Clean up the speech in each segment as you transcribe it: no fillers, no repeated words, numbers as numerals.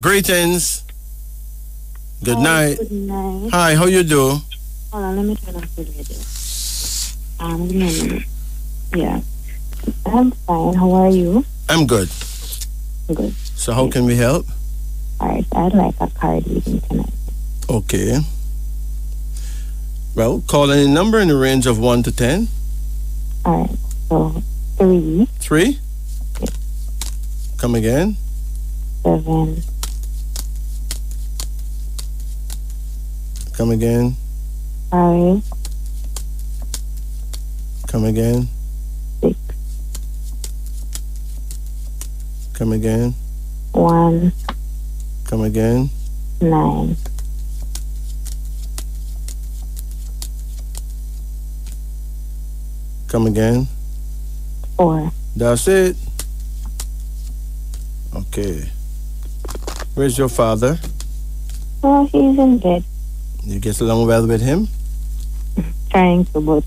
Greetings. Good Hi, night. good night. Hi, how you do? Hold on, let me turn off the radio. Give me a minute. Yeah. I'm fine. How are you? I'm good. Good. So how can we help? Alright, I'd like a card reading tonight. Okay. Well, call any number in the range of 1 to 10. Alright, so 3, 3? Come again. 7, Come again. 5, Come again. 6, Come again. 1, Come again. 9. Come again. 4. That's it. Okay. Where's your father? Well, he's in bed. You get along well with him? Trying to, but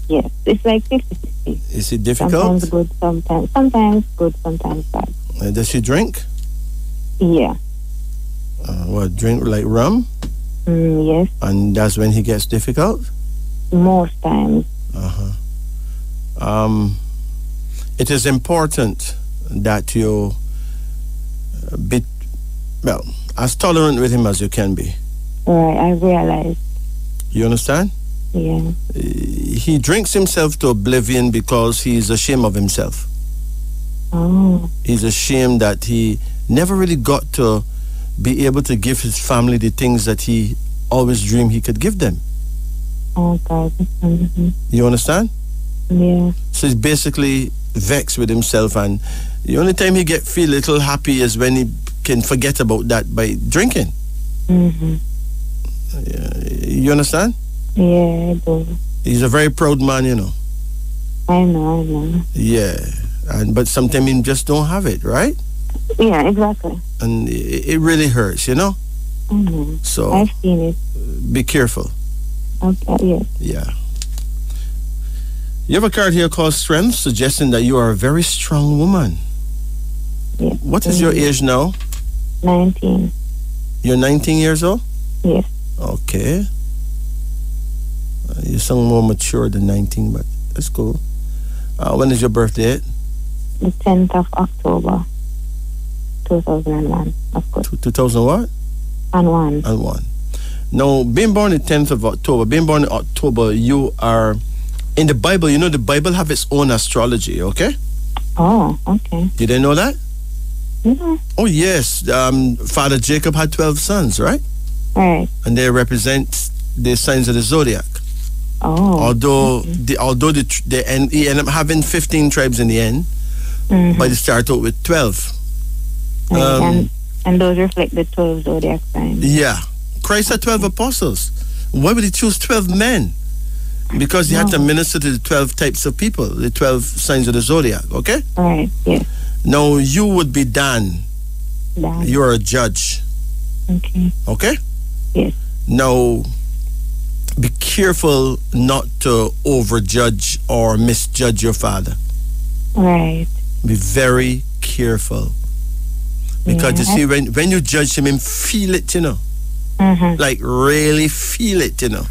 yes. It's like 50-50. Is he difficult? Sometimes good, sometimes good, sometimes bad. Does he drink? Yeah. What, drink like rum? Yes. And that's when he gets difficult? Most times. Uh-huh. It is important that you be, well, as tolerant with him as you can be. Right, I realize. You understand? Yeah. He drinks himself to oblivion because he's ashamed of himself. Oh. He's ashamed that he never really got to be able to give his family the things that he always dreamed he could give them. Oh, God. Mm-hmm. You understand? Yeah. So he's basically vexed with himself, and the only time he feel a little happy is when he can forget about that by drinking. Mm-hmm. You understand? Yeah, I do. He's a very proud man, you know. I know. Yeah, but sometimes he just don't have it, right? Yeah, exactly. And it really hurts, you know. Mm-hmm. So I've seen it. be careful. Okay, yeah. Yeah. You have a card here called Strength, suggesting that you are a very strong woman. Yeah. What is your age now? 19. You're 19 years old? Yes. Okay. You sound more mature than 19, but that's cool. When is your birthday? The 10th of October, 2001, of course. 2000 what? And 1. And 1. Now, being born the 10th of October, you are, in the Bible, you know the Bible have its own astrology, okay? Oh, okay. You didn't know that? Yeah. Oh, yes. Father Jacob had 12 sons, right? Right. And they represent the signs of the zodiac. Oh. Although he ended up having 15 tribes in the end, but he started out with 12. Right. And those reflect the 12 zodiac signs. Yeah. Christ had 12 apostles. Why would he choose 12 men? Because he had to minister to the 12 types of people, the 12 signs of the zodiac, okay? Right, yes. Now, you would be Dan. Dan. You're a judge. Okay. Okay? Yes. Now, be careful not to overjudge or misjudge your father. Right. Be very careful. Because you see, when you judge him and feel it, you know, like really feel it, you know.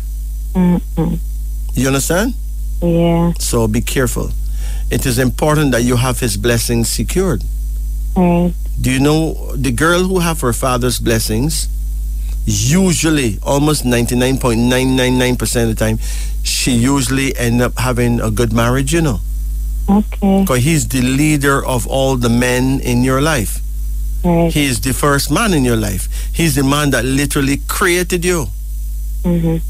You understand? Yeah. So be careful. It is important that you have his blessings secured. Right. Do you know the girl who have her father's blessings, usually almost 99.999% of the time, she usually end up having a good marriage, you know. Okay. Because he's the leader of all the men in your life. Right. He is the first man in your life. He's the man that literally created you. You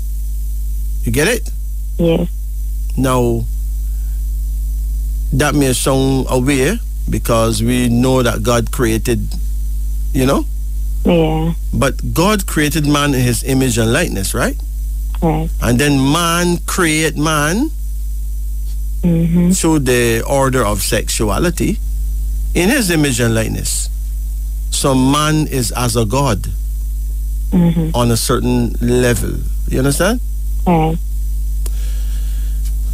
get it? Yes. Now, that may sound aware because we know that God created, you know? Yeah. But God created man in his image and likeness, right? Right. And then man create man through the order of sexuality in his image and likeness. So man is as a God on a certain level. You understand? Right.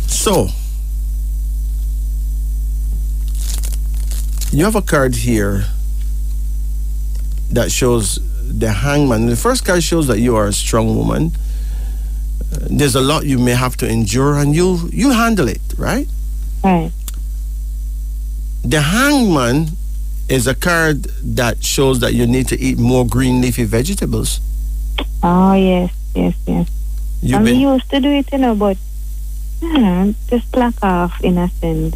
So, you have a card here that shows the hangman. The first card shows that you are a strong woman. There's a lot you may have to endure, and you handle it, right? Right. The hangman is a card that shows that you need to eat more green leafy vegetables. Oh, yes. We used to do it, but just slack off in a sense.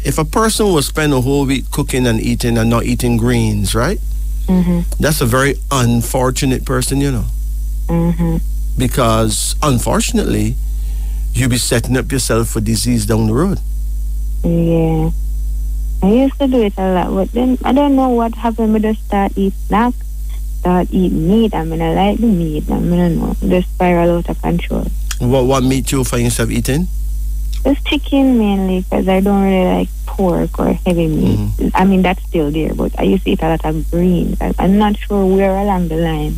If a person will spend a whole week cooking and eating and not eating greens, right? That's a very unfortunate person, Because, unfortunately, you'll be setting up yourself for disease down the road. Yeah. I used to do it a lot, but then I don't know what happened. I just start eat snack, start eat meat. I like the meat. I don't know. Just spiral out of control. What meat you find yourself eating? Just chicken mainly, because I don't really like pork or heavy meat. That's still there, but I used to eat a lot of greens. I'm not sure where along the line.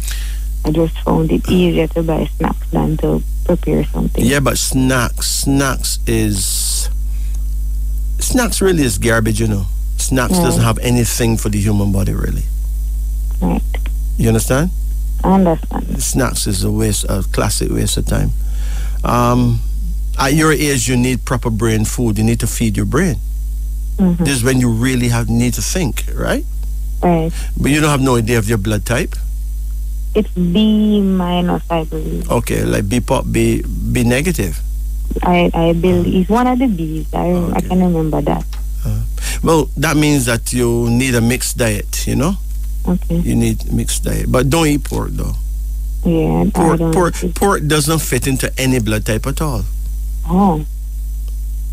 I just found it easier to buy snacks than to prepare something. Yeah, but snacks really is garbage, Snacks doesn't have anything for the human body, really. Right. You understand? I understand. Snacks is a classic waste of time. At your age, you need proper brain food. You need to feed your brain. This is when you really need to think, right? Right. But you don't have no idea of your blood type? It's B minus, I believe. Okay, like B negative. I believe it's one of the B's. I can remember that. Well, that means that you need a mixed diet, Okay. You need mixed diet. But don't eat pork, though. Yeah, pork doesn't fit into any blood type at all. Oh.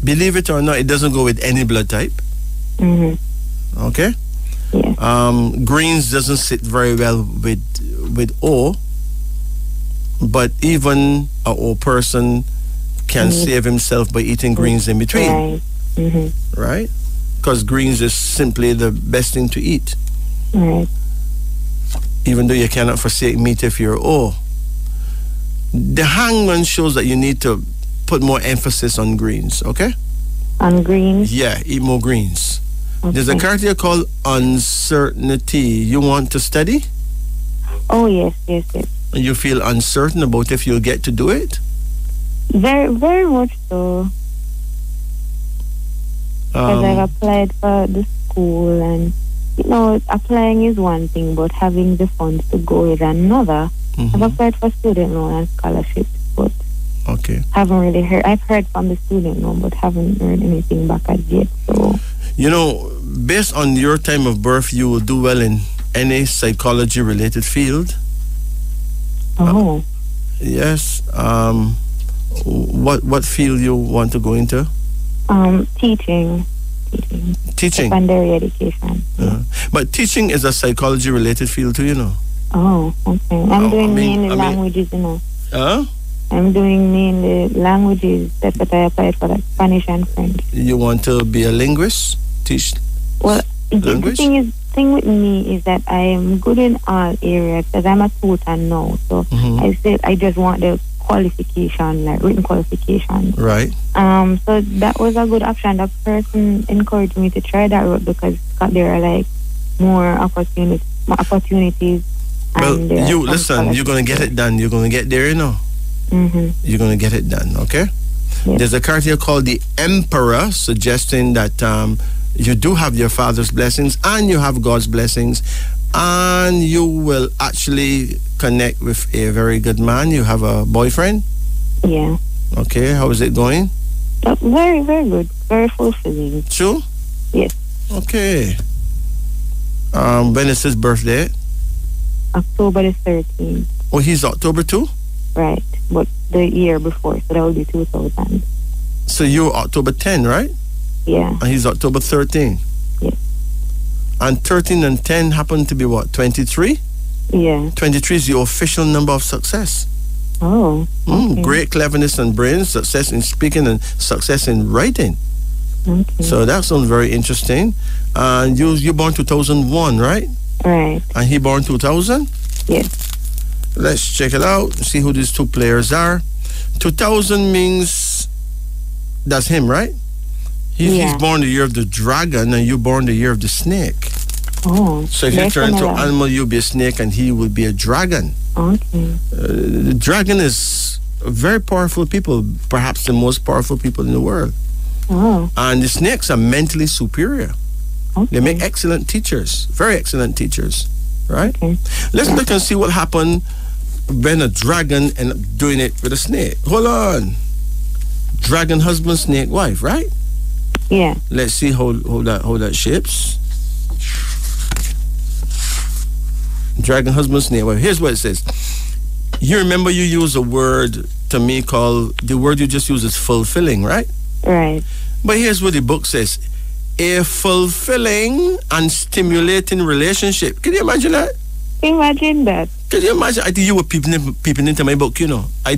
Believe it or not, it doesn't go with any blood type. Okay? Yeah. Greens doesn't sit very well with O, but even a O person can save himself by eating greens in between. Right. Right? Because greens is simply the best thing to eat. Right. Even though you cannot forsake meat if you're O. The hangman shows that you need to put more emphasis on greens, okay? On greens? Yeah, eat more greens. Okay. There's a card here called uncertainty. You want to study? Oh, yes. And you feel uncertain about if you'll get to do it? Very, very much so. Because I've applied for the school, and applying is one thing, but having the funds to go is another. I've applied for student loan and scholarships, but haven't really heard. I've heard from the student loan, but haven't heard anything back as yet. So, based on your time of birth, you will do well in any psychology-related field. Oh. Yes. What field you want to go into? Teaching. Secondary education. But teaching is a psychology-related field too, Oh, okay. I'm doing mainly languages, I'm doing mainly languages. That's what I applied for, like Spanish and French. You want to be a linguist? Teach language? The thing with me is that I am good in all areas because I'm a tutor now. So I just want the qualification, like written qualification. Right. So that was a good option. That person encouraged me to try that route because there are like more opportunities. Well, you're going to get it done. You're going to get there, You're going to get it done, okay? Yes. There's a card here called the Emperor, suggesting that you do have your father's blessings and you have God's blessings, and you will actually connect with a very good man. You have a boyfriend? Yeah. Okay, how is it going? Very, very good. Very fulfilling. True? Yes. Okay. When is his birthday? October the 13th. Oh, he's October too? Right, but the year before, so that would be 2000. So you're October 10, right? Yeah. And he's October 13? Yes. And 13 and 10 happen to be what, 23? Yeah. 23 is your official number of success. Oh, okay. Great cleverness and brains, success in speaking and success in writing. Okay. So that sounds very interesting. And you born 2001, right? Right. And he born 2000? Yes. Let's check it out, see who these two players are. 2000 means that's him, right? He's born the year of the dragon, and you born the year of the snake. Oh. So if you turn into an animal, you'll be a snake and he will be a dragon. Okay. The dragon is very powerful people, perhaps the most powerful people in the world. Oh. And the snakes are mentally superior. Okay. They make excellent teachers, very excellent teachers, right? Okay. Let's look and see what happened when a dragon ended up doing it with a snake. Hold on. Dragon husband, snake wife, right? Yeah. Let's see how that shapes. Dragon husband, snake wife. Here's what it says. You remember you used a word to me called, the word you just used is fulfilling, right? Right. But here's what the book says. A fulfilling and stimulating relationship. Can you imagine that? Imagine that. Can you imagine? I think you were peeping into my book, you know. I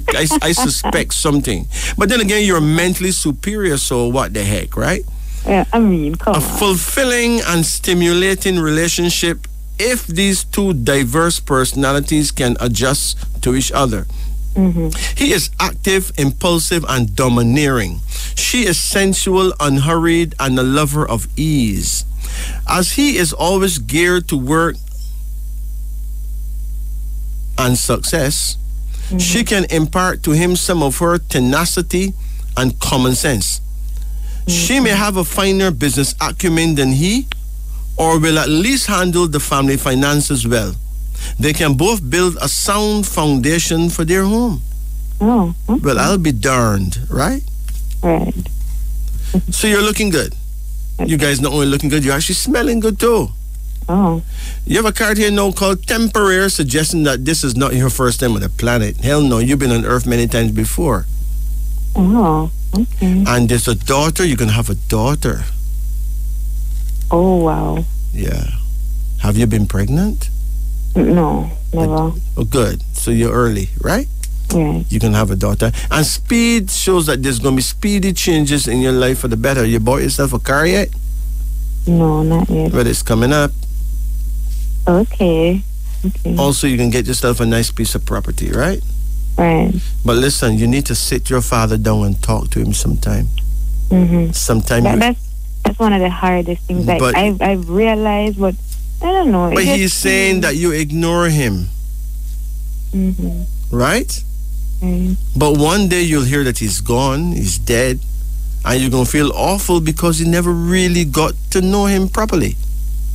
suspect something. But then again, you're mentally superior, so what the heck, right? Yeah, I mean, come on. A fulfilling and stimulating relationship if these two diverse personalities can adjust to each other. Mm-hmm. He is active, impulsive, and domineering. She is sensual, unhurried, and a lover of ease. As he is always geared to work and success, mm-hmm. she can impart to him some of her tenacity and common sense. Mm-hmm. She may have a finer business acumen than he, or will at least handle the family finances well. They can both build a sound foundation for their home. Oh, okay. Well, I'll be darned, right? Right. So you're looking good. You guys not only looking good, you're actually smelling good too. Oh. You have a card here now called Temporary, suggesting that this is not your first time on the planet. Hell no, you've been on Earth many times before. Oh, okay. And there's a daughter, you can have a daughter. Oh, wow. Yeah. Have you been pregnant? No, never. Oh, good. So you're early, right? Yeah. You can have a daughter. And speed shows that there's going to be speedy changes in your life for the better. You bought yourself a car yet? No, not yet. But it's coming up. Okay. Okay. Also, you can get yourself a nice piece of property, right? Right. But listen, you need to sit your father down and talk to him sometime. Mm-hmm. Sometime. That's one of the hardest things that I've realized, but I don't know. But he's saying that you ignore him. Mm-hmm. Right? Mm. But one day you'll hear that he's gone, he's dead, and you're going to feel awful because you never really got to know him properly.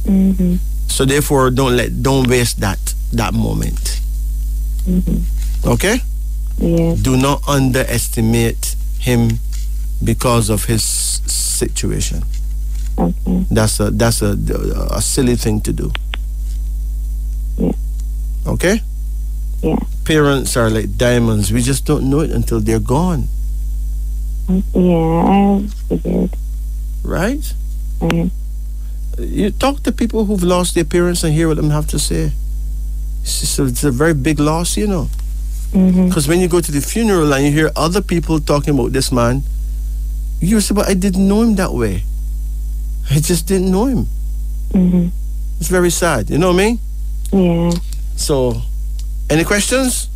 Mm-hmm. So therefore, don't waste that moment. Mm-hmm. Okay? Yeah. Do not underestimate him because of his situation. Okay. That's a silly thing to do. Yeah. Okay? Yeah. Parents are like diamonds. We just don't know it until they're gone. Yeah, I figured. Right? Right. You talk to people who've lost their parents and hear what them have to say. It's a very big loss, you know. Because when you go to the funeral and you hear other people talking about this man, you say, but I didn't know him that way. I just didn't know him. Mm-hmm. It's very sad. You know what I mean? Yeah. So, any questions?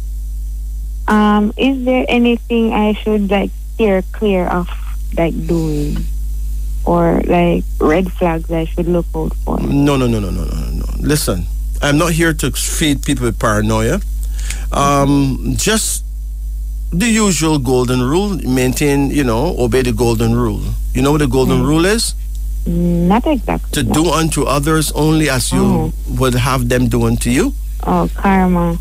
Is there anything I should steer clear of doing? Or red flags I should look out for? No. Listen, I'm not here to feed people with paranoia. Just the usual golden rule. Maintain, obey the golden rule. You know what the golden rule is? Not exactly. To do unto others only as you would have them do unto you. Oh, karma.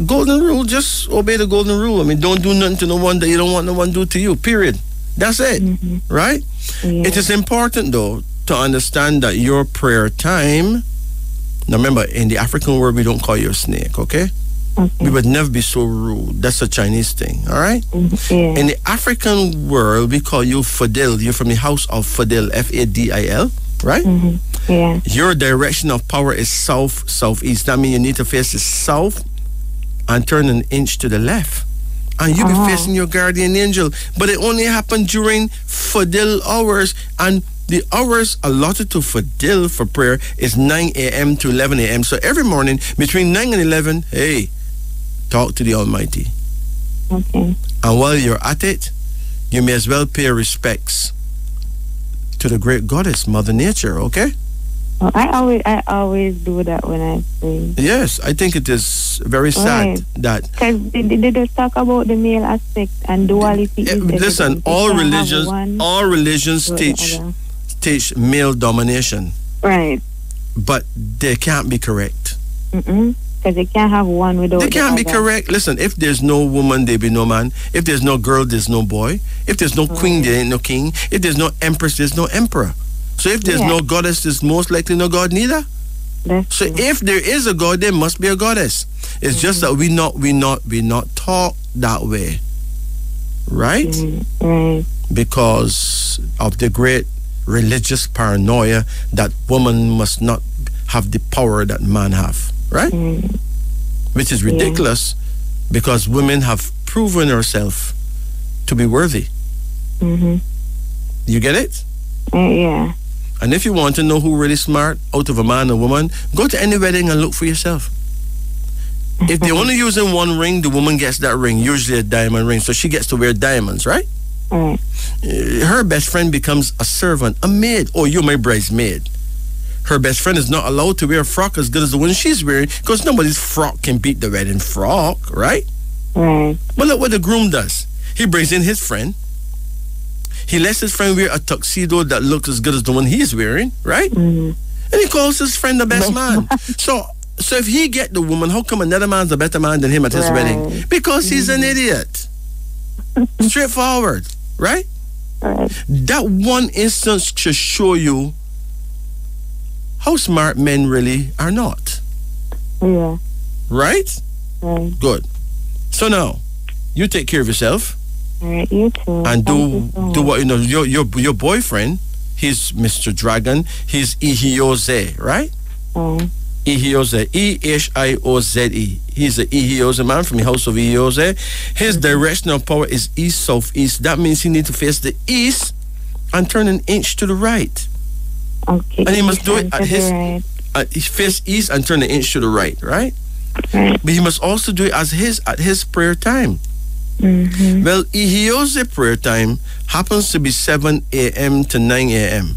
Golden rule, just obey the golden rule. I mean, don't do nothing to no one that you don't want no one to do to you, period. That's it, right? Yeah. It is important, though, to understand that your prayer time, now remember, in the African world, we don't call you a snake, okay? We would never be so rude. That's a Chinese thing, all right? Yeah. In the African world, we call you Fadil. You're from the house of Fadil, F-A-D-I-L, right? Yeah. Your direction of power is south, southeast. That means you need to face the south and turn an inch to the left. And you'll be facing your guardian angel. But it only happened during Fadil hours. And the hours allotted to Fadil for prayer is 9 a.m. to 11 a.m. So every morning between 9 and 11, hey, talk to the Almighty. Okay. And while you're at it, you may as well pay respects to the great goddess, Mother Nature, okay? Oh, I always do that when I pray. Yes, I think it is very sad that... Because they just talk about the male aspect and duality. Listen, all religions teach male domination. Right. But they can't be correct. Because they can't have one without They can't be correct. Listen, if there's no woman, there be no man. If there's no girl, there's no boy. If there's no queen, there ain't no king. If there's no empress, there's no emperor. So if there's no goddess, there's most likely no God neither. So if there is a God, there must be a goddess. It's just that we not taught that way, right? Right. Because of the great religious paranoia that woman must not have the power that man have, right? Which is ridiculous, because women have proven herself to be worthy. You get it? Yeah. And if you want to know who really smart out of a man and woman, go to any wedding and look for yourself. If they're only using one ring, the woman gets that ring, usually a diamond ring, so she gets to wear diamonds, right? Her best friend becomes a servant, a maid. Oh, you're my bridesmaid. Her best friend is not allowed to wear a frock as good as the one she's wearing, because nobody's frock can beat the wedding frock, right? But look what the groom does. He brings in his friend. He lets his friend wear a tuxedo that looks as good as the one he's wearing, right? And he calls his friend the best man. So if he get the woman, how come another man's a better man than him at his wedding? Because he's an idiot. Straightforward, right? That one instance should show you how smart men really are not. Right? Good. So now, you take care of yourself. All right, you too. And do what you know. Your boyfriend, he's Mr. Dragon. He's Ihioze, right? Ihioze, Ehioze. He's a Ihioze man from the house of Ihioze. His direction of power is east southeast. That means he needs to face the east and turn an inch to the right. Okay. And he must do it at his he face east and turn an inch to the right, right? But he must also do it at his prayer time. Well, Ihioze prayer time happens to be 7 a.m. to 9 a.m.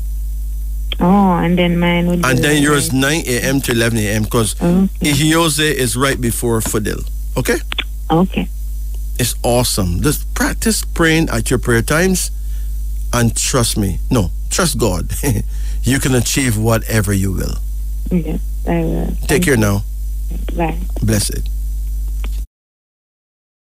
Oh, and then mine would be... And then yours 9 a.m. to 11 a.m. because Ihioze is right before Fadil. Okay? Okay. It's awesome. Just practice praying at your prayer times and trust me. No, trust God. You can achieve whatever you will. Yes, I will. Take care now. Bye. Blessed.